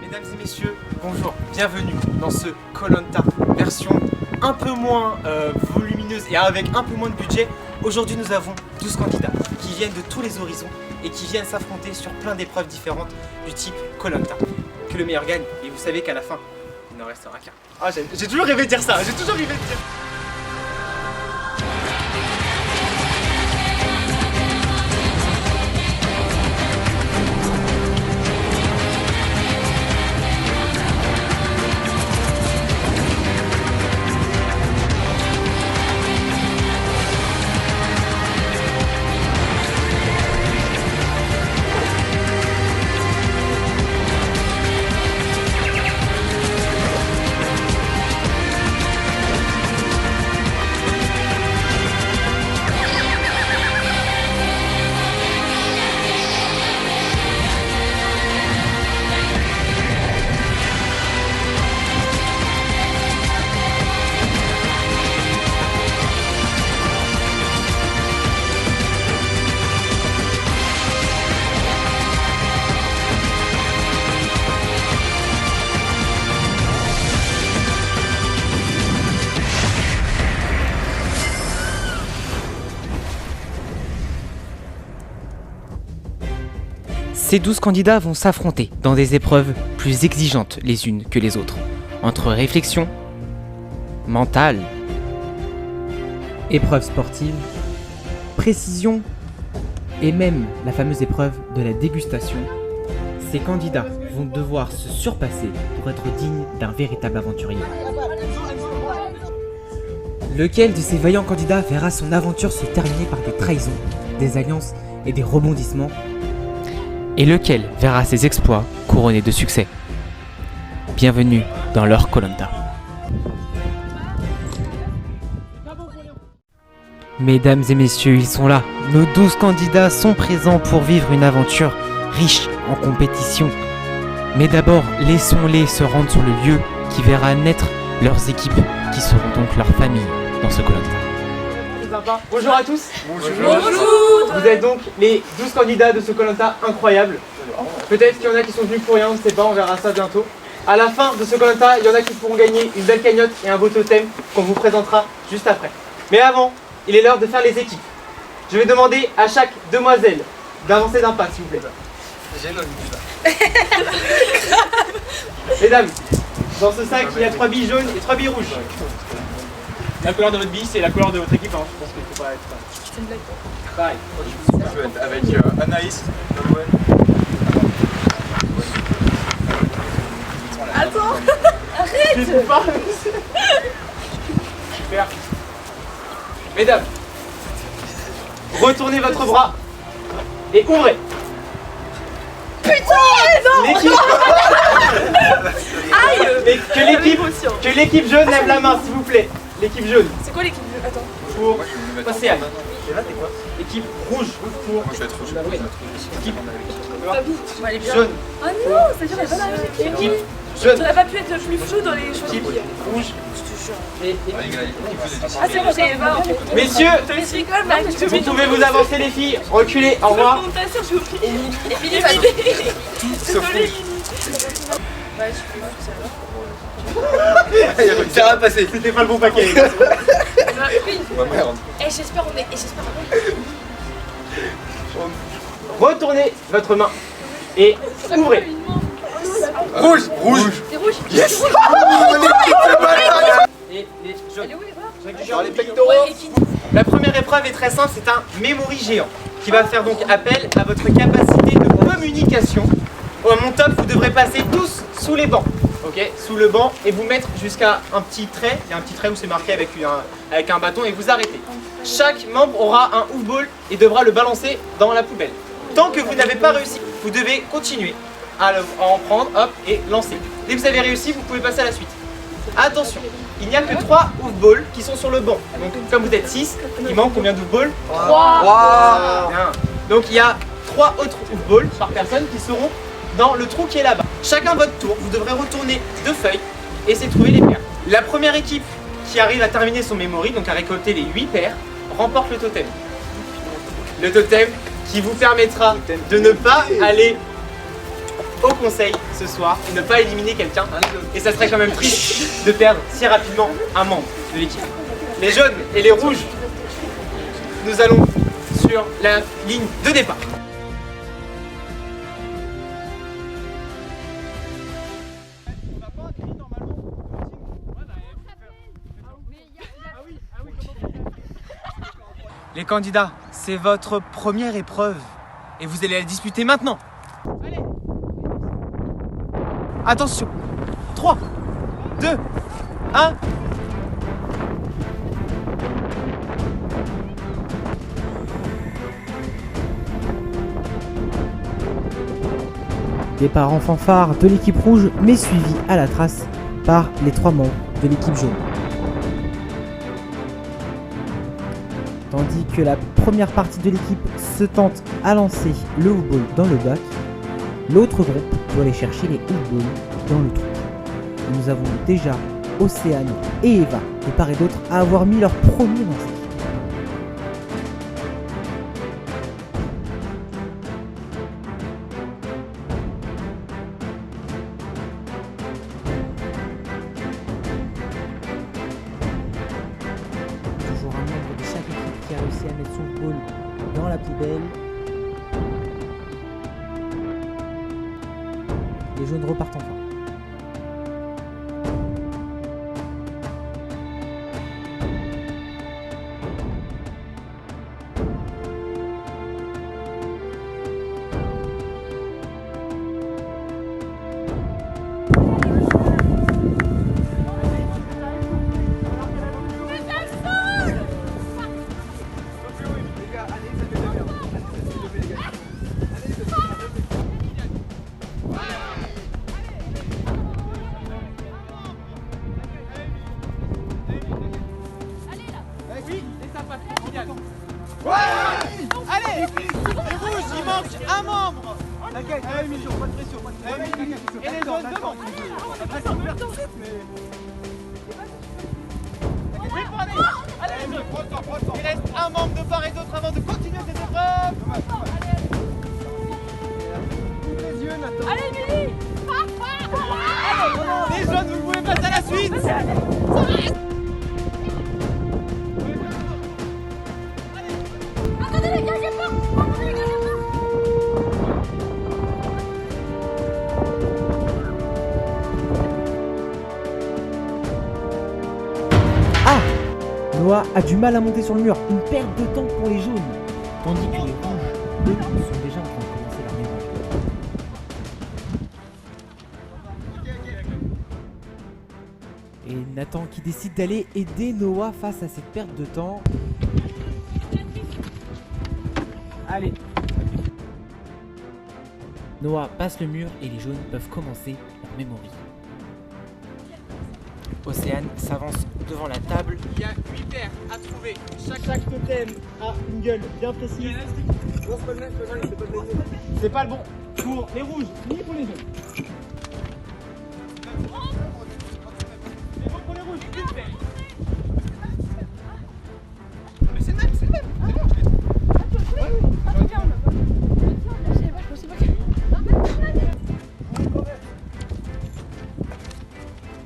Mesdames et messieurs, bonjour, bienvenue dans ce Koh-Lanta version un peu moins volumineuse et avec un peu moins de budget. Aujourd'hui nous avons 12 candidats qui viennent de tous les horizons et qui viennent s'affronter sur plein d'épreuves différentes du type Koh-Lanta. Que le meilleur gagne, et vous savez qu'à la fin, il n'en restera qu'un. Ah, j'ai toujours rêvé de dire ça, j'ai toujours rêvé de dire. Ces 12 candidats vont s'affronter dans des épreuves plus exigeantes les unes que les autres, entre réflexion, mentale, épreuve sportive, précision et même la fameuse épreuve de la dégustation. Ces candidats vont devoir se surpasser pour être dignes d'un véritable aventurier. Lequel de ces vaillants candidats verra son aventure se terminer par des trahisons, des alliances et des rebondissements? Et lequel verra ses exploits couronnés de succès? Bienvenue dans leur Koh-Lanta. Mesdames et messieurs, ils sont là. Nos 12 candidats sont présents pour vivre une aventure riche en compétition. Mais d'abord, laissons-les se rendre sur le lieu qui verra naître leurs équipes, qui seront donc leur famille dans ce Koh-Lanta. Bonjour à tous. Bonjour. Vous êtes donc les 12 candidats de ce Koh-Lanta incroyable. Peut-être qu'il y en a qui sont venus pour rien, on ne sait pas, on verra ça bientôt. À la fin de ce Koh-Lanta, il y en a qui pourront gagner une belle cagnotte et un beau totem qu'on vous présentera juste après. Mais avant, il est l'heure de faire les équipes. Je vais demander à chaque demoiselle d'avancer d'un pas, s'il vous plaît. Mesdames, dans ce sac, il y a 3 billes jaunes et 3 billes rouges. La couleur de votre bille, c'est la couleur de votre équipe, hein. Je pense qu'il ne faut pas être... C'est une blague. Pareil. Je vais être avec Anaïs. Attends. Je ne pas. Super. Mesdames, retournez votre bras et ouvrez. Putain, non. L'équipe... Aïe. Mais que l'équipe jaune lève la main, s'il vous plaît. L'équipe jaune. C'est quoi l'équipe de... Attends. Pour Moi, je vais me mettre passer à en main. l'équipe rouge. Pour Moi, je vais être rouge. oui. Équipe Bon, elle est bien. jaune. Ah non, c'est-à-dire elle est pas dans la même équipe. Équipe jaune. T'aurais pas pu être plus flou dans les choix de Équipe billes. rouge. Et équipe... Ah c'est bon, j'avais pas. Messieurs, Mais je rigole, mais vous pouvez vous avancer les filles. Reculez, au revoir. j'ai oublié. Émilie va Sauf rouge. Ouais, je suis Ça va passer. C'était pas le bon paquet. Ouais, merde. j'espère on est. Retournez votre main et ouvrez. Rouge. Rouge. C'est rouge. Yes. Et les jaunes. Elle est où les bras? Je récupère Genre les les pectoraux. Ouais, et qui dit? La première épreuve est très simple, c'est un memory géant qui va faire donc appel à votre capacité de communication. À mon top, vous devrez passer tous sous les bancs, ok, sous le banc et vous mettre jusqu'à un petit trait. Il y a un petit trait où c'est marqué avec un bâton et vous arrêtez. Chaque membre aura un off-ball et devra le balancer dans la poubelle. Tant que vous n'avez pas réussi, vous devez continuer à en prendre, hop, et lancer. Dès que vous avez réussi, vous pouvez passer à la suite. Attention, il n'y a que 3 off-balls qui sont sur le banc. Donc comme vous êtes 6, il manque combien d'off-balls? 3. Bien. Donc il y a 3 autres off-balls par personne qui seront dans le trou qui est là-bas. Chacun votre tour, vous devrez retourner 2 feuilles et essayer de trouver les paires. La première équipe qui arrive à terminer son memory, donc à récolter les 8 paires, remporte le totem. Le totem qui vous permettra de ne pas aller au conseil ce soir et ne pas éliminer quelqu'un. Et ça serait quand même triste de perdre si rapidement un membre de l'équipe. Les jaunes et les rouges, nous allons sur la ligne de départ. Les candidats, c'est votre première épreuve et vous allez la disputer maintenant. Allez. Attention. 3, 2, 1. Départ en fanfare de l'équipe rouge, mais suivi à la trace par les 3 membres de l'équipe jaune. Tandis que la première partie de l'équipe se tente à lancer le hookball dans le bac, l'autre groupe doit aller chercher les hookballs dans le trou. Et nous avons déjà Océane et Eva, de part et d'autre, à avoir mis leur premier lancer. Toujours un membre de chaque équipe qui a réussi à mettre son ball dans la poubelle. Les jaunes repartent enfin. Allez, les rouges, il manque un membre. T'inquiète, pas de pression, Et les jaunes, 2 membres. Oui, prenez. Allez, les jaunes. Il reste un membre de part et d'autre avant de continuer cette épreuve. les yeux, Nathan. Allez, Billy. Les jaunes, vous pouvez passer à la suite. Attendez les gars, j'ai peur. Attendez les gars, j'ai peur. Ah! Noah a du mal à monter sur le mur, une perte de temps pour les jaunes, tandis que les rouges, eux, sont déjà en train de commencer leur mémoire. Et Nathan qui décide d'aller aider Noah face à cette perte de temps. Allez! Noah passe le mur et les jaunes peuvent commencer leur mémoire. Océane s'avance devant la table. Il y a 8 paires à trouver. Chaque totem a une gueule bien précise. C'est pas le bon pour les rouges ni pour les jaunes. C'est bon pour les rouges, une paire. Mais c'est le même, c'est le même. C'est bon, je l'ai.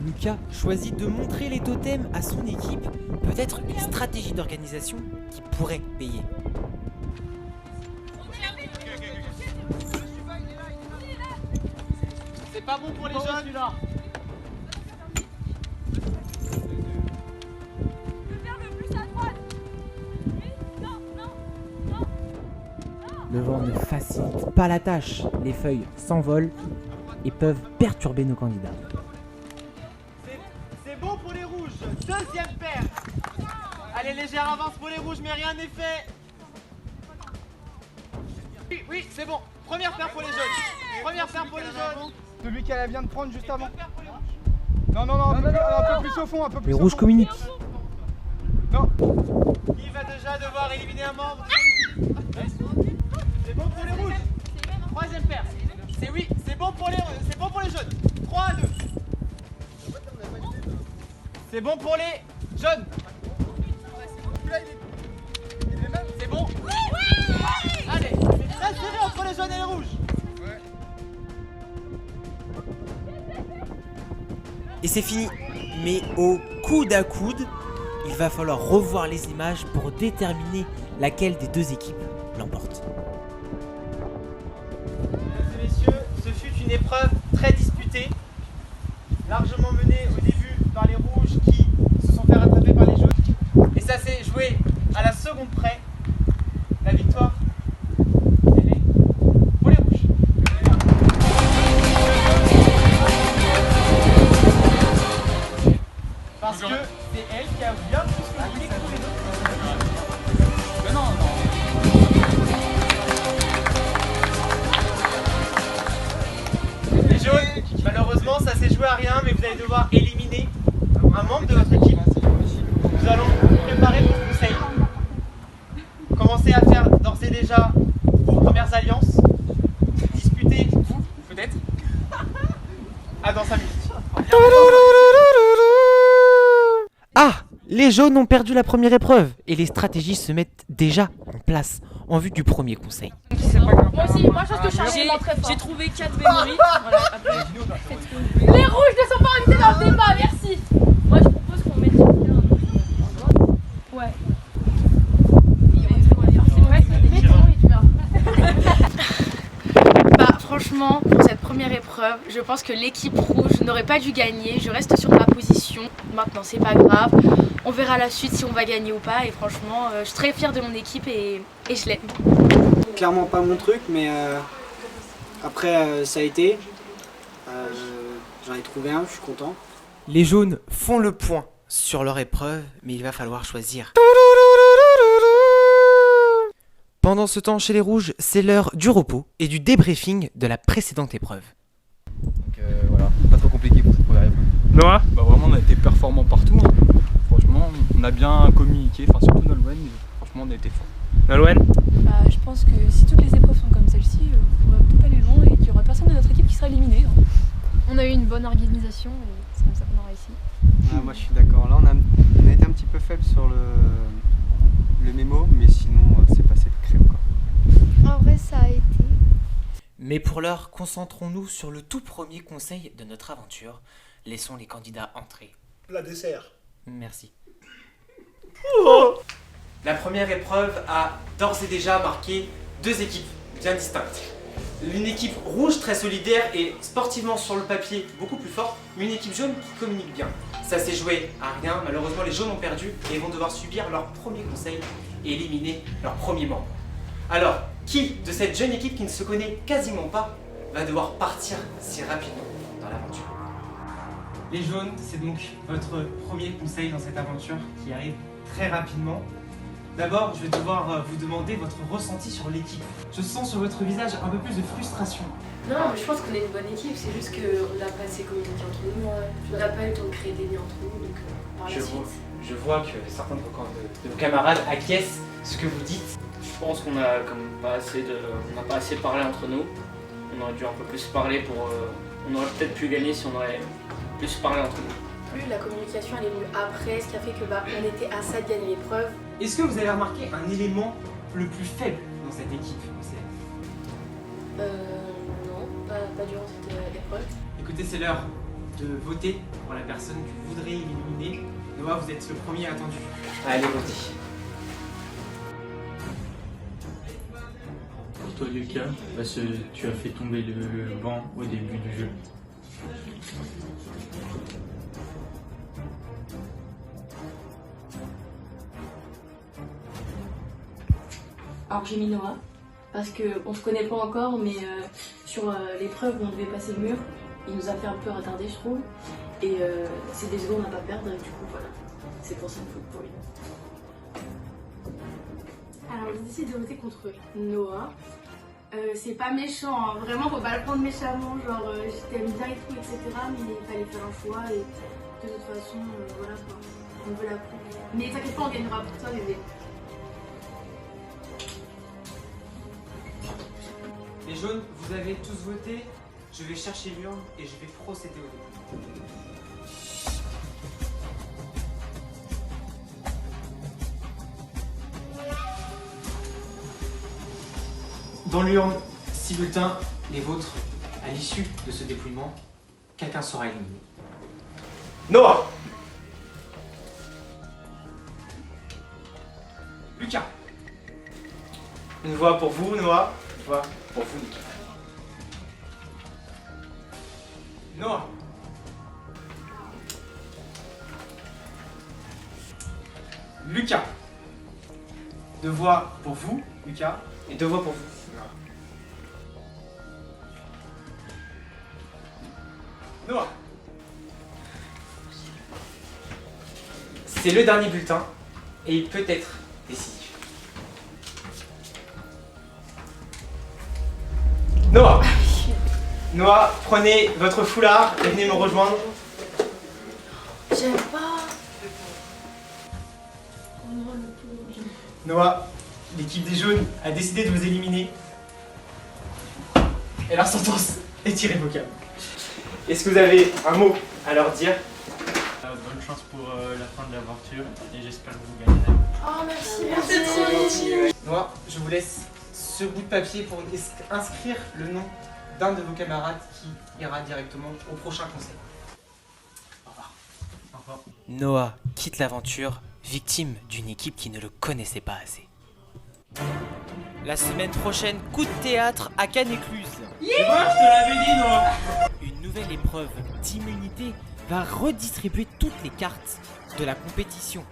Lucas choisit de montrer les totems à son équipe, peut-être une stratégie d'organisation qui pourrait payer. C'est pas bon pour les jaunes, celui-là. Le vent ne facilite pas la tâche, les feuilles s'envolent et peuvent perturber nos candidats. C'est bon pour les rouges. Deuxième paire. Allez, légère avance pour les rouges, mais rien n'est fait. Oui, oui, c'est bon. Première paire pour les jaunes. Première paire pour les jaunes. Celui qu'elle vient de prendre juste avant. Non, un peu plus au fond, un peu plus Les au rouges fond. communiquent. Non. Qui va déjà devoir éliminer un membre? C'est bon pour les rouges. Troisième paire. C'est oui, c'est bon pour les jaunes. 3 à 2. C'est bon pour les jaunes. C'est bon. Oui. Allez, c'est très serré entre les jaunes et les rouges. Et c'est fini. Mais au coude à coude, il va falloir revoir les images pour déterminer laquelle des deux équipes l'emporte. Mesdames et messieurs, ce fut une épreuve très disputée, largement menée au début par les rouges qui se sont fait rattraper par les jaunes. Et ça s'est joué à la seconde près. La victoire, elle est pour les rouges. Parce que c'est elle qui a bien plus que les autres. Mais non, Les jaunes, malheureusement, ça s'est joué à rien, mais vous allez devoir éliminer un membre de votre équipe. Nous allons vous préparer pour le conseil. Commencez à faire d'ores et déjà vos premières alliances. Disputez-vous, peut-être. À dans 5 minutes. Ah, les jaunes ont perdu la première épreuve et les stratégies se mettent déjà en place en vue du premier conseil. Moi aussi, moi je pense que je suis un élément très fort. J'ai trouvé 4 mémories. Voilà, après. Les rouges ne sont pas invités dans le débat, merci. Moi je propose qu'on mette chacun. Ouais. Bah franchement, pour cette première épreuve, je pense que l'équipe rouge n'aurait pas dû gagner. Je reste sur ma position. Maintenant, c'est pas grave. On verra la suite si on va gagner ou pas. Et franchement, je suis très fière de mon équipe et je l'aime. Clairement pas mon truc, mais après ça a été. J'en ai trouvé un, je suis content. Les jaunes font le point sur leur épreuve, mais il va falloir choisir. Pendant ce temps, chez les rouges, c'est l'heure du repos et du débriefing de la précédente épreuve. Donc voilà, pas trop compliqué pour cette première épreuve. Noah? Bah vraiment on a été performants partout. Hein. Franchement, on a bien communiqué, enfin surtout Nolwenn, mais franchement on a été forts. Nolwenn? Bah, je pense que si toutes les épreuves sont comme celle-ci, on va peut-être aller loin et qu'il n'y aura personne de notre équipe qui sera éliminé. On a eu une bonne organisation et c'est comme ça qu'on a réussi. Ah, moi je suis d'accord, là on a été un petit peu faible sur le mémo, mais sinon c'est passé de crème quoi. En vrai, ça a été. Mais pour l'heure, concentrons-nous sur le tout premier conseil de notre aventure. Laissons les candidats entrer. Plat dessert. Merci. La première épreuve a d'ores et déjà marqué deux équipes bien distinctes. Une équipe rouge très solidaire et sportivement sur le papier beaucoup plus forte, mais une équipe jaune qui communique bien. Ça s'est joué à rien, malheureusement les jaunes ont perdu et vont devoir subir leur premier conseil et éliminer leur premier membre. Alors, qui de cette jeune équipe qui ne se connaît quasiment pas va devoir partir si rapidement dans l'aventure? Les jaunes, c'est donc votre premier conseil dans cette aventure qui arrive très rapidement. D'abord, je vais devoir vous demander votre ressenti sur l'équipe. Je sens sur votre visage un peu plus de frustration. Non, mais je pense qu'on est une bonne équipe, c'est juste qu'on n'a pas assez communiqué entre nous. On n'a pas eu le temps de créer des liens entre nous, donc par la suite. Je vois que certains de vos camarades acquiescent ce que vous dites. Je pense qu'on a comme pas assez on n'a pas assez parlé entre nous. On aurait dû un peu plus parler pour. On aurait peut-être pu gagner si on aurait plus parlé entre nous. Plus la communication elle est venue après, ce qui a fait que on était à ça de gagner l'épreuve. Est-ce que vous avez remarqué un élément le plus faible dans cette équipe? Non, pas durant cette épreuve. Écoutez, c'est l'heure de voter pour la personne que vous voudrez éliminer. Noah, vous êtes le premier attendu. Allez, votez. Pour toi Lucas, parce que tu as fait tomber le vent au début du jeu. Alors j'ai mis Noah, parce qu'on se connaît pas encore, mais sur l'épreuve où on devait passer le mur, il nous a fait un peu retarder je trouve. Et c'est des secondes à pas perdre, et du coup voilà, c'est pour ça qu'il faut pour lui. Alors j'ai décidé de voter contre Noah. C'est pas méchant, hein. Vraiment faut pas le prendre méchamment, genre je t'aime bien et tout, etc. Mais il fallait faire un choix et de toute façon, voilà quoi, on veut la prendre. Mais t'inquiète pas, on gagnera pour toi bébé. Les jaunes, vous avez tous voté. Je vais chercher l'urne et je vais procéder au dépôt. Dans l'urne, 6 bulletins, les vôtres. À l'issue de ce dépouillement, quelqu'un sera éliminé. Noah. Lucas. Une voix pour vous, Noah. Une voix pour vous, Lucas. Noah. Lucas. 2 voix pour vous, Lucas, et 2 voix pour vous. Noah. C'est le dernier bulletin et il peut être décisif. Noah. Noah, prenez votre foulard et venez me rejoindre. J'aime pas. Noah, l'équipe des jaunes a décidé de vous éliminer. Et leur sentence est irrévocable. Est-ce que vous avez un mot à leur dire? Bonne chance pour la fin de l'aventure et j'espère que vous gagnerez. Oh merci, C'est trop gentil. Noah, je vous laisse ce bout de papier pour inscrire le nom d'un de vos camarades qui ira directement au prochain conseil. Au revoir. Au revoir. Noah quitte l'aventure, victime d'une équipe qui ne le connaissait pas assez. La semaine prochaine, coup de théâtre à Cannes-Écluse. Tu vois, je te l'avais dit, Noah. Une nouvelle épreuve d'immunité va redistribuer toutes les cartes de la compétition.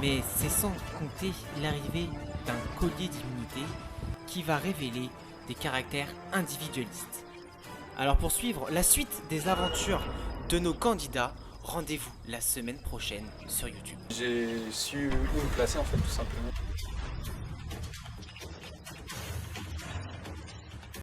Mais c'est sans compter l'arrivée d'un collier d'immunité qui va révéler des caractères individualistes. Alors pour suivre la suite des aventures de nos candidats, rendez-vous la semaine prochaine sur YouTube. J'ai su où me placer en fait tout simplement.